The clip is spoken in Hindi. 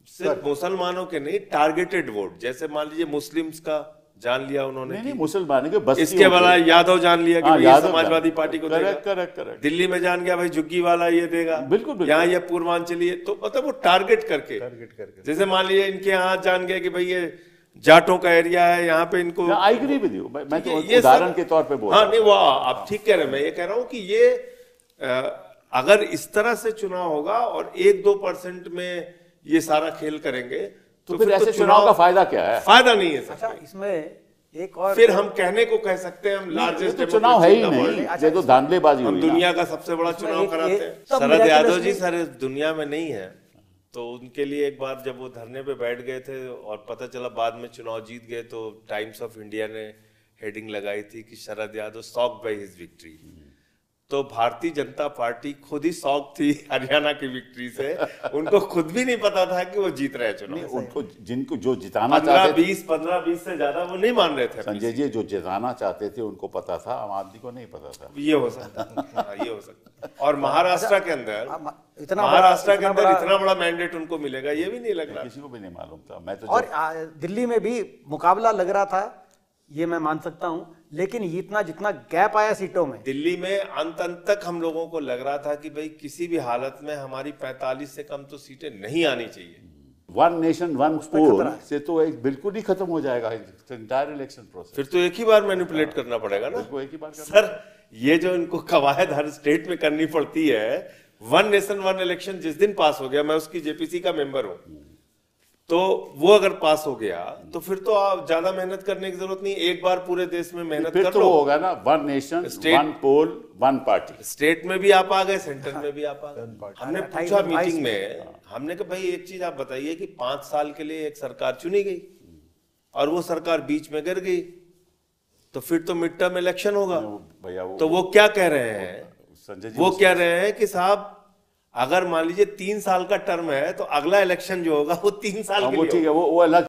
सिर्फ मुसलमानों के नहीं, टारगेटेड वोट, जैसे मान लीजिए मुस्लिम्स का जान लिया उन्होंने, नहीं मुसलमान के बस इसके वाला यादव जान लिया कि ये समाजवादी पार्टी को देगा। करेक्ट। दिल्ली में जान गया भाई झुग्गी वाला ये देगा, बिल्कुल यहाँ ये पूर्वांचली, तो मतलब वो टारगेट करके, जैसे मान लीजिए इनके यहाँ जान गया कि भाई ये जाटों का एरिया है, यहाँ पे इनको, आई एग्री विद यू, मैं तो उदाहरण के तौर पे बोल रहा हूं। हाँ नहीं वो आप ठीक कह रहे हैं, मैं ये कह रहा हूं कि ये अगर इस तरह से चुनाव होगा और 1-2% में ये सारा खेल करेंगे तो फिर ऐसे चुनाव का फायदा क्या है? फायदा नहीं है। अच्छा, इसमें एक और फिर हम कहने को कह सकते हैं हम लार्जेस्ट चुनाव है ही नहीं, ये तो धांधलेबाजी हम दुनिया का सबसे बड़ा चुनाव कराते हैं। शरद यादव जी सारे दुनिया में नहीं है, तो उनके लिए एक बार जब वो धरने पे बैठ गए थे और पता चला बाद में चुनाव जीत गए, तो टाइम्स ऑफ इंडिया ने हेडिंग लगाई थी कि Sharad Yadav shocked by his victory. तो भारतीय जनता पार्टी खुद ही शॉक थी हरियाणा की विक्ट्री से, उनको खुद भी नहीं पता था कि वो जीत रहे चुनाव। उनको जिनको जो जिताना चाहते थे 15-20 से ज्यादा वो नहीं मान रहे थे। संजय जी, जो जिताना चाहते थे उनको पता था, आम आदमी को नहीं पता था। ये हो सकता है, ये हो सकता है। और महाराष्ट्र के अंदर इतना बड़ा मैंडेट उनको मिलेगा ये भी नहीं लग रहा, किसी को भी नहीं मालूम था। मैं तो और दिल्ली में भी मुकाबला लग रहा था, ये मैं मान सकता हूं, लेकिन इतना जितना गैप आया सीटों में, दिल्ली में अंत तक हम लोगों को लग रहा था कि भाई किसी भी हालत में हमारी 45 से कम तो सीटें नहीं आनी चाहिए। वन नेशन वन पोल से तो एक बिल्कुल ही खत्म हो जाएगा इंटायर इलेक्शन प्रोसेस। फिर तो एक ही बार मैनिपुलेट करना पड़ेगा ना, एक ही बार सर। ये जो इनको कवायद हर स्टेट में करनी पड़ती है, वन नेशन वन इलेक्शन जिस दिन पास हो गया, मैं उसकी जेपीसी का मेंबर हूं, तो वो अगर पास हो गया तो फिर तो आप ज्यादा मेहनत करने की जरूरत नहीं, एक बार पूरे देश में मेहनत कर लो। फिर तो होगा ना वन नेशन वन पोल वन पार्टी। स्टेट में भी आप आ गए, सेंटर में भी आप आ गए। हमने पूछा मीटिंग में, हमने कहा भाई एक चीज आप बताइए कि 5 साल के लिए एक सरकार चुनी गई और वो सरकार बीच में गिर गई, तो फिर तो मिड टर्म इलेक्शन होगा। तो वो क्या कह रहे हैं, वो कह रहे हैं कि साहब अगर मान लीजिए 3 साल का टर्म है तो अगला इलेक्शन जो होगा वो 3 साल के लिए ठीक है, वो अलग